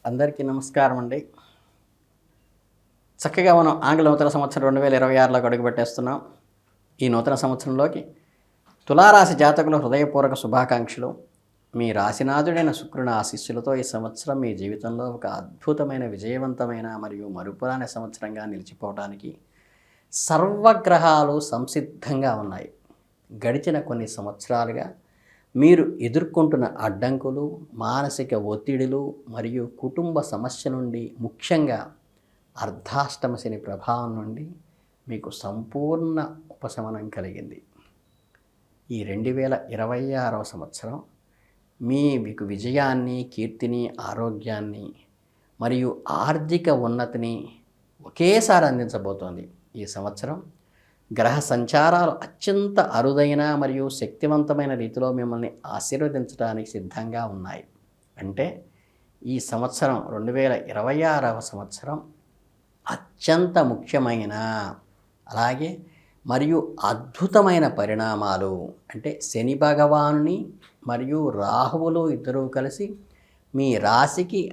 అందరికీ నమస్కారం అండి. చక్కగా మనం ఆంగ్ల నూతన సంవత్సరం 2026లోకి అడుగుపెట్టేస్తున్నాం. ఈ నూతన సంవత్సరంలోకి తులారాశి జాతకులు హృదయపూర్వక శుభాకాంక్షలు. మీ రాశినాథుడైన శుక్రుని ఆశీస్సులతో ఈ సంవత్సరం మీ జీవితంలో ఒక అద్భుతమైన, విజయవంతమైన మరియు మరుపురాని సంవత్సరంగా నిలిచిపోవడానికి సర్వగ్రహాలు సంసిద్ధంగా ఉన్నాయి. గడిచిన కొన్ని సంవత్సరాలుగా మీరు ఎదుర్కొంటున్న అడ్డంకులు, మానసిక ఒత్తిడులు మరియు కుటుంబ సమస్య నుండి, ముఖ్యంగా అర్ధాష్టమ శని ప్రభావం నుండి మీకు సంపూర్ణ ఉపశమనం కలిగింది. ఈ 2026వ సంవత్సరం మీకు విజయాన్ని, కీర్తిని, ఆరోగ్యాన్ని మరియు ఆర్థిక ఉన్నతిని ఒకేసారి అందించబోతోంది. ఈ సంవత్సరం గ్రహ సంచారాలు అత్యంత అరుదైన మరియు శక్తివంతమైన రీతిలో మిమ్మల్ని ఆశీర్వదించడానికి సిద్ధంగా ఉన్నాయి. అంటే ఈ సంవత్సరం 2026వ సంవత్సరం అత్యంత ముఖ్యమైన, అలాగే మరియు అద్భుతమైన పరిణామాలు, అంటే శని భగవానుని మరియు రాహువులు ఇద్దరూ కలిసి మీ రాశికి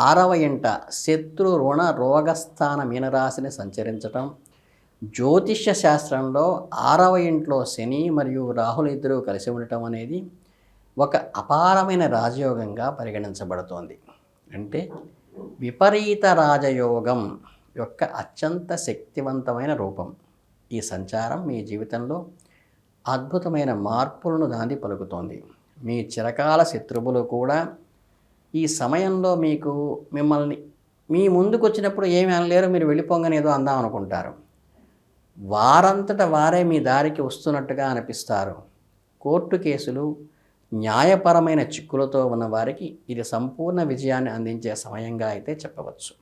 6వ ఇంట శత్రు, రుణ, రోగస్థాన మీనరాశిని సంచరించటం, జ్యోతిష్య శాస్త్రంలో 6వ ఇంట్లో శని మరియు రాహులు ఇద్దరూ కలిసి ఉండటం అనేది ఒక అపారమైన రాజయోగంగా పరిగణించబడుతోంది. అంటే విపరీత రాజయోగం యొక్క అత్యంత శక్తివంతమైన రూపం. ఈ సంచారం మీ జీవితంలో అద్భుతమైన మార్పులను దాన్ని పలుకుతోంది. మీ చిరకాల శత్రువులు కూడా ఈ సమయంలో మిమ్మల్ని మీ ముందుకు వచ్చినప్పుడు ఏమీ అనలేరు, మీరు వెళ్ళిపోగానే ఏదో అందాం అనుకుంటారు. వారంతట వారే మీ దారికి వస్తున్నట్టుగా అనిపిస్తారు. కోర్టు కేసులు, న్యాయపరమైన చిక్కులతో ఉన్న వారికి ఇది సంపూర్ణ విజయాన్ని అందించే సమయంగా అయితే చెప్పవచ్చు.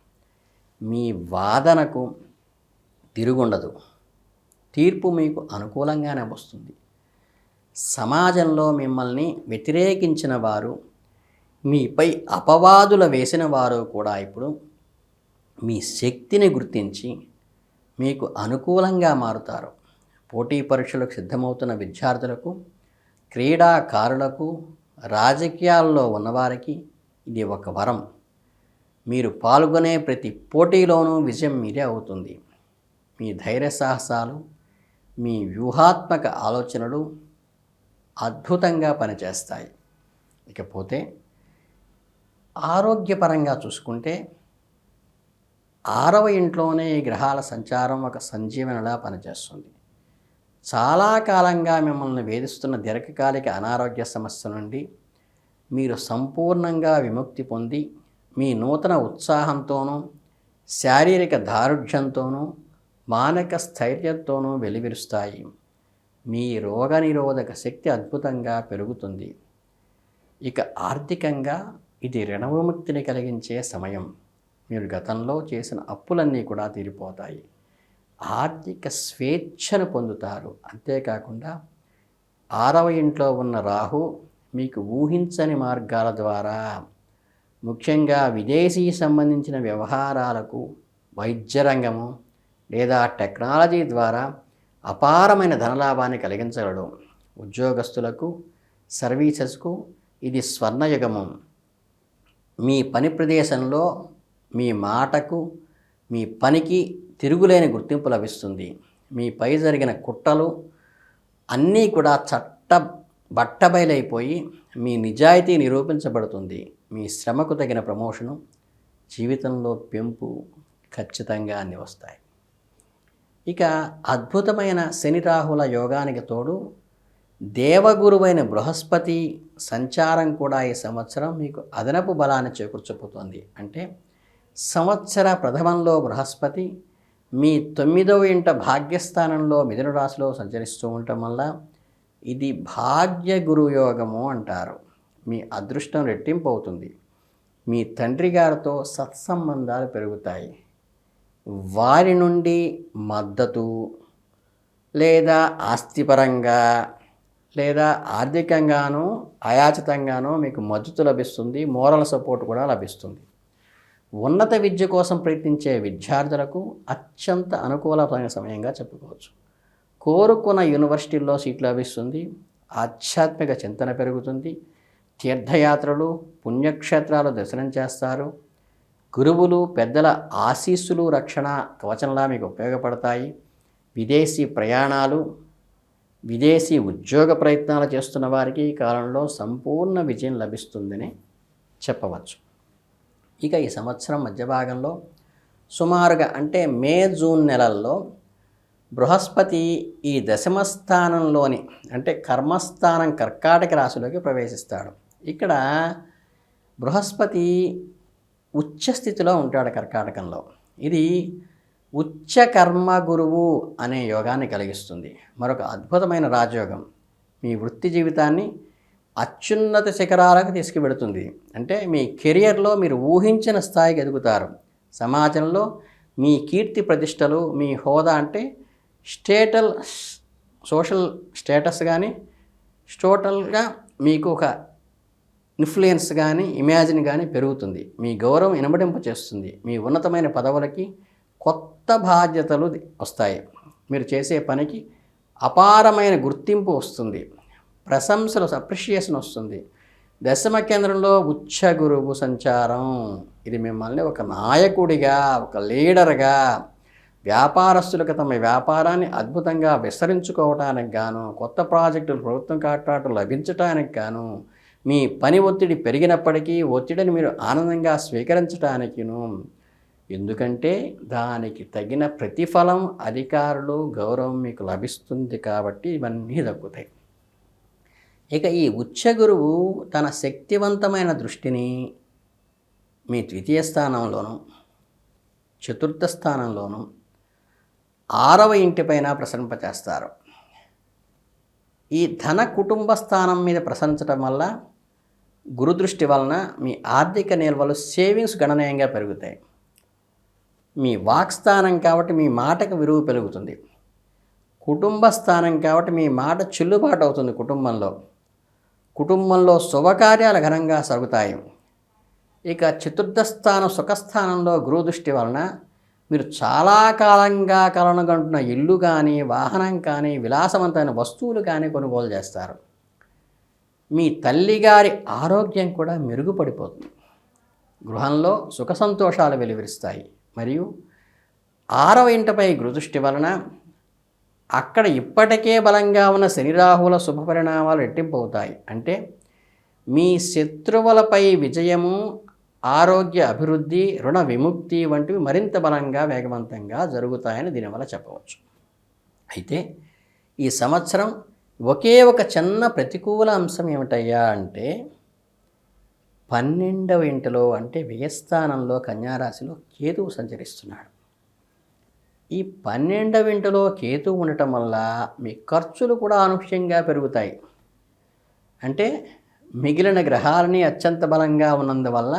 మీ వాదనకు తిరుగుండదు. తీర్పు మీకు అనుకూలంగానే వస్తుంది. సమాజంలో మిమ్మల్ని వ్యతిరేకించిన వారు, మీపై అపవాదులు వేసిన వారు కూడా ఇప్పుడు మీ శక్తిని గుర్తించి మీకు అనుకూలంగా మారుతారు. పోటీ పరీక్షలకు సిద్ధమవుతున్న విద్యార్థులకు, క్రీడాకారులకు, రాజకీయాల్లో ఉన్నవారికి ఇది ఒక వరం. మీరు పాల్గొనే ప్రతి పోటీలోనూ విజయం మీదే అవుతుంది. మీ ధైర్య సాహసాలు, మీ వ్యూహాత్మక ఆలోచనలు అద్భుతంగా పనిచేస్తాయి. ఇకపోతే ఆరోగ్యపరంగా చూసుకుంటే 6వ ఇంట్లోనే ఈ గ్రహాల సంచారం ఒక సంజీవనలా పనిచేస్తుంది. చాలా కాలంగా మిమ్మల్ని వేధిస్తున్న దీర్ఘకాలిక అనారోగ్య సమస్య నుండి మీరు సంపూర్ణంగా విముక్తి పొంది మీ నూతన ఉత్సాహంతోనూ, శారీరక దారుఢ్యంతోనూ, మానసిక స్థైర్యంతోనూ వెలువరుస్తాయి. మీ రోగనిరోధక శక్తి అద్భుతంగా పెరుగుతుంది. ఇక ఆర్థికంగా ఇది రుణ విముక్తిని కలిగించే సమయం. మీరు గతంలో చేసిన అప్పులన్నీ కూడా తీరిపోతాయి. ఆర్థిక స్వేచ్ఛను పొందుతారు. అంతేకాకుండా 6వ ఇంట్లో ఉన్న రాహు మీకు ఊహించని మార్గాల ద్వారా, ముఖ్యంగా విదేశీ సంబంధించిన వ్యవహారాలకు, వైద్య రంగము లేదా టెక్నాలజీ ద్వారా అపారమైన ధనలాభాన్ని కలిగించగలడు. ఉద్యోగస్తులకు, సర్వీసెస్కు ఇది స్వర్ణయుగము. మీ పని ప్రదేశంలో మీ మాటకు, మీ పనికి తిరుగులేని గుర్తింపు లభిస్తుంది. మీపై జరిగిన కుట్రలు అన్నీ కూడా బట్టబయలైపోయి మీ నిజాయితీ నిరూపించబడుతుంది. మీ శ్రమకు తగిన ప్రమోషను, జీవితంలో పెంపు ఖచ్చితంగా అన్ని వస్తాయి. ఇక అద్భుతమైన శని రాహుల యోగానికి తోడు దేవగురువైన బృహస్పతి సంచారం కూడా ఈ సంవత్సరం మీకు అదనపు బలాన్ని చేకూర్చబోతోంది. అంటే సంవత్సర ప్రథమంలో బృహస్పతి మీ 9వ ఇంట భాగ్యస్థానంలో మిథున రాశిలో సంచరిస్తూ ఉండటం వల్ల ఇది భాగ్య గురుయోగము అంటారు. మీ అదృష్టం రెట్టింపు అవుతుంది. మీ తండ్రి గారితో సత్సంబంధాలు పెరుగుతాయి. వారి నుండి మద్దతు లేదా ఆస్తిపరంగా లేదా ఆర్థికంగానూ అయాచితంగానూ మీకు మద్దతు లభిస్తుంది. మోరల్ సపోర్ట్ కూడా లభిస్తుంది. ఉన్నత విద్య కోసం ప్రయత్నించే విద్యార్థులకు అత్యంత అనుకూలమైన సమయంగా చెప్పుకోవచ్చు. కోరుకున్న యూనివర్సిటీల్లో సీట్లు లభిస్తుంది. ఆధ్యాత్మిక చింతన పెరుగుతుంది. తీర్థయాత్రలు, పుణ్యక్షేత్రాలు దర్శనం చేస్తారు. గురువులు పెద్దల ఆశీస్సులు రక్షణ కవచంలా మీకు ఉపయోగపడతాయి. విదేశీ ప్రయాణాలు, విదేశీ ఉద్యోగ ప్రయత్నాలు చేస్తున్న వారికి ఈ కాలంలో సంపూర్ణ విజయం లభిస్తుందని చెప్పవచ్చు. ఇక ఈ సంవత్సరం మధ్య భాగంలో సుమారుగా అంటే మే జూన్ నెలల్లో బృహస్పతి ఈ దశమ స్థానంలోని అంటే కర్మస్థానం కర్కాటక రాశిలోకి ప్రవేశిస్తాడు. ఇక్కడ బృహస్పతి ఉచ్చ స్థితిలో ఉంటాడు కర్కాటకంలో. ఇది ఉచ్చ కర్మ గురువు అనే యోగాన్ని కలిగిస్తుంది. మరొక అద్భుతమైన రాజయోగం మీ వృత్తి జీవితాన్ని అత్యున్నత శిఖరాలకు తీసుకువెడుతుంది. అంటే మీ కెరియర్లో మీరు ఊహించిన స్థాయికి ఎదుగుతారు. సమాజంలో మీ కీర్తి ప్రతిష్టలు, మీ హోదా అంటే సోషల్ స్టేటస్ కానీ టోటల్గా మీకు ఒక ఇన్ఫ్లుయెన్స్ కానీ ఇమాజిన్ కానీ పెరుగుతుంది. మీ గౌరవం ఇనబడింపు చేస్తుంది. మీ ఉన్నతమైన పదవులకి కొత్త బాధ్యతలు వస్తాయి. మీరు చేసే పనికి అపారమైన గుర్తింపు వస్తుంది. ప్రశంసలు అప్రిషియేషన్ వస్తుంది. దశమ కేంద్రంలో ఉచ్చ గురువు సంచారం ఇది మిమ్మల్ని ఒక నాయకుడిగా, ఒక లీడర్గా, వ్యాపారస్తులకు తమ వ్యాపారాన్ని అద్భుతంగా విస్తరించుకోవటానికి గాను, కొత్త ప్రాజెక్టులు ప్రభుత్వం కాంట్రాక్టులు లభించడానికి గాను, మీ పని ఒత్తిడి పెరిగినప్పటికీ ఒత్తిడిని మీరు ఆనందంగా స్వీకరించడానికిను, ఎందుకంటే దానికి తగిన ప్రతిఫలం, అధికారులు, గౌరవం మీకు లభిస్తుంది కాబట్టి ఇవన్నీ దక్కుతాయి. ఇక ఈ ఉచ్చ గురువు తన శక్తివంతమైన దృష్టిని మీ ద్వితీయ స్థానంలోను, చతుర్థ స్థానంలోను, 6వ ఇంటిపైన ప్రసరింపచేస్తారు. ఈ ధన కుటుంబ స్థానం మీద ప్రసరించడం వల్ల గురుదృష్టి వలన మీ ఆర్థిక నిల్వలు సేవింగ్స్ గణనీయంగా పెరుగుతాయి. మీ వాక్స్థానం కాబట్టి మీ మాటకు విలువ పెరుగుతుంది. కుటుంబ స్థానం కాబట్టి మీ మాట చెల్లుబాటు అవుతుంది. కుటుంబంలో శుభకార్యాలు ఘనంగా సాగుతాయి. ఇక చతుర్థ స్థానం సుఖస్థానంలో గురు దృష్టి వలన మీరు చాలా కాలంగా కలనుగంటున్న ఇల్లు కానీ, వాహనం కానీ, విలాసవంతమైన వస్తువులు కానీ కొనుగోలు చేస్తారు. మీ తల్లిగారి ఆరోగ్యం కూడా మెరుగుపడిపోతుంది. గృహంలో సుఖ సంతోషాలు వెలువరిస్తాయి. మరియు 6వ ఇంటిపై గురుదృష్టి వలన అక్కడ ఇప్పటికే బలంగా ఉన్న శని రాహువుల శుభ పరిణామాలు రెట్టింపు అవుతాయి. అంటే మీ శత్రువులపై విజయము, ఆరోగ్య అభివృద్ధి, రుణ విముక్తి వంటివి మరింత బలంగా వేగవంతంగా జరుగుతాయని దీనివల్ల చెప్పవచ్చు. అయితే ఈ సంవత్సరం ఒకే ఒక చిన్న ప్రతికూల అంశం ఏమిటయ్యా అంటే 12వ ఇంటిలో అంటే వ్యయస్థానంలో కన్యారాశిలో కేతువు సంచరిస్తున్నాడు. ఈ 12వ ఇంటిలో కేతువు ఉండటం వల్ల మీ ఖర్చులు కూడా అనూహ్యంగా పెరుగుతాయి. అంటే మిగిలిన గ్రహాలని అత్యంత బలంగా ఉన్నందువల్ల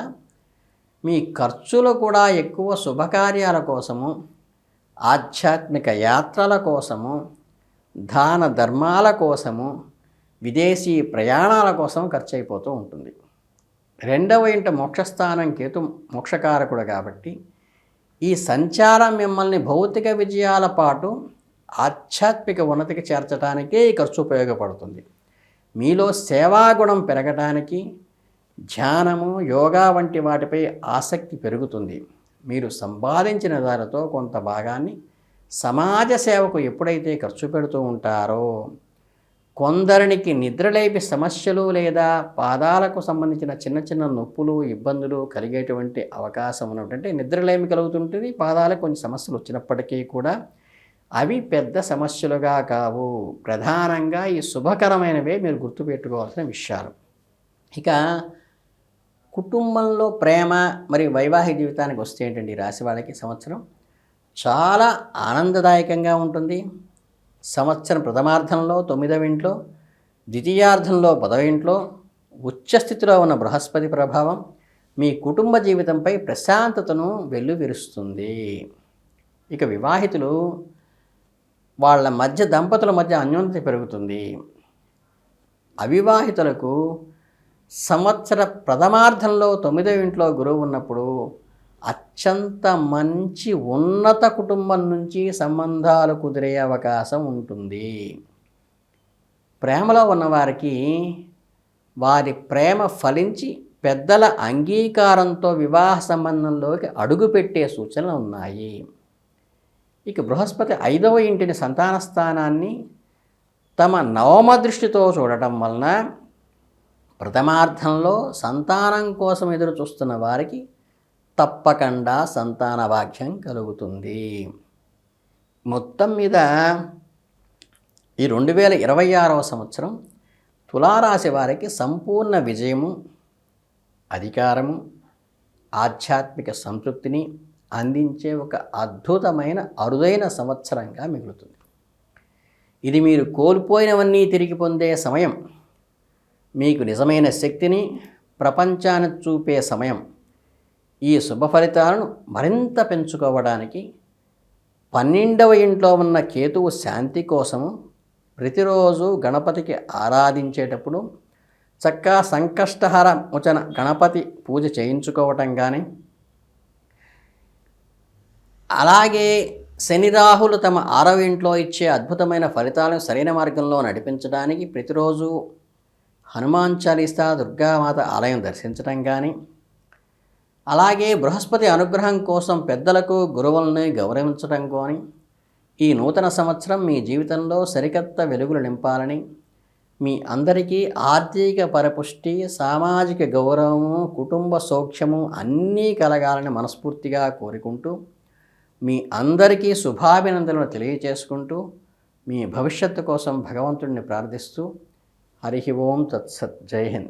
మీ ఖర్చులు కూడా ఎక్కువ శుభకార్యాల కోసము, ఆధ్యాత్మిక యాత్రల కోసము, దాన ధర్మాల కోసము, విదేశీ ప్రయాణాల కోసం ఖర్చు అయిపోతూ ఉంటుంది. 2వ ఇంట మోక్షస్థానం కేతు మోక్షకారకుడు కాబట్టి ఈ సంచారం మిమ్మల్ని భౌతిక విజయాల పాటు ఆధ్యాత్మిక ఉన్నతికి చేర్చడానికే ఈ ఖర్చు ఉపయోగపడుతుంది. మీలో సేవాగుణం పెరగడానికి ధ్యానము, యోగా వంటి వాటిపై ఆసక్తి పెరుగుతుంది. మీరు సంపాదించిన దానితో కొంత భాగాన్ని సమాజ సేవకు ఎప్పుడైతే ఖర్చు పెడుతూ ఉంటారో, కొందరికి నిద్రలేపి సమస్యలు లేదా పాదాలకు సంబంధించిన చిన్న చిన్న నొప్పులు, ఇబ్బందులు కలిగేటువంటి అవకాశం ఉన్నటువంటి నిద్రలేమి కలుగుతుంటుంది. పాదాలకు కొన్ని సమస్యలు వచ్చినప్పటికీ కూడా అవి పెద్ద సమస్యలుగా కావు. ప్రధానంగా ఈ శుభకరమైనవే మీరు గుర్తుపెట్టుకోవాల్సిన విషయాలు. ఇక కుటుంబంలో ప్రేమ మరియు వైవాహిక జీవితానికి వస్తే ఏంటండి, రాశి వాళ్ళకి సంవత్సరం చాలా ఆనందదాయకంగా ఉంటుంది. సంవత్సరం ప్రథమార్థంలో 9వ ఇంట్లో, ద్వితీయార్థంలో 10వ ఇంట్లో ఉచ్చస్థితిలో ఉన్న బృహస్పతి ప్రభావం మీ కుటుంబ జీవితంపై ప్రశాంతతను వెల్లువిరుస్తుంది. ఇక వివాహితులు వాళ్ళ మధ్య దంపతుల మధ్య అన్యోన్యత పెరుగుతుంది. అవివాహితులకు సంవత్సర ప్రథమార్థంలో 9వ ఇంట్లో గురువు ఉన్నప్పుడు అత్యంత మంచి ఉన్నత కుటుంబం నుంచి సంబంధాలు కుదిరే అవకాశం ఉంటుంది. ప్రేమలో ఉన్నవారికి వారి ప్రేమ ఫలించి పెద్దల అంగీకారంతో వివాహ సంబంధంలోకి అడుగుపెట్టే సూచనలు ఉన్నాయి. ఇక బృహస్పతి 5వ ఇంటిని సంతాన స్థానాన్ని తమ నవమ దృష్టితో చూడటం వలన ప్రథమార్థంలో సంతానం కోసం ఎదురు చూస్తున్న వారికి తప్పకుండా సంతాన భాగ్యం కలుగుతుంది. మొత్తం మీద ఈ 2026వ సంవత్సరం తులారాశి వారికి సంపూర్ణ విజయము, అధికారము, ఆధ్యాత్మిక సంతృప్తిని అందించే ఒక అద్భుతమైన అరుదైన సంవత్సరంగా మిగులుతుంది. ఇది మీరు కోల్పోయినవన్నీ తిరిగి పొందే సమయం, మీకు నిజమైన శక్తిని ప్రపంచాన్ని చూపే సమయం. ఈ శుభ ఫలితాలను మరింత పెంచుకోవడానికి 12వ ఇంట్లో ఉన్న కేతువు శాంతి కోసము ప్రతిరోజు గణపతికి ఆరాధించేటప్పుడు చక్కగా సంకష్టహర మోచన గణపతి పూజ చేయించుకోవటం కానీ, అలాగే శని రాహులు తమ 6వ ఇంట్లో ఇచ్చే అద్భుతమైన ఫలితాలను సరైన మార్గంలో నడిపించడానికి ప్రతిరోజు హనుమాన్ చాలీసా, దుర్గామాత ఆలయం దర్శించడం కానీ, అలాగే బృహస్పతి అనుగ్రహం కోసం పెద్దలకు గురువులను గౌరవించడం కానీ, ఈ నూతన సంవత్సరం మీ జీవితంలో సరికొత్త వెలుగులు నింపాలని, మీ అందరికీ ఆర్థిక పరిపుష్టి, సామాజిక గౌరవము, కుటుంబ సౌఖ్యము అన్నీ కలగాలని మనస్ఫూర్తిగా కోరుకుంటూ, మీ అందరికీ శుభాభినందనలు తెలియచేసుకుంటూ, మీ భవిష్యత్తు కోసం భగవంతుడిని ప్రార్థిస్తూ, హరి ఓం తత్సత్. జై హింద్.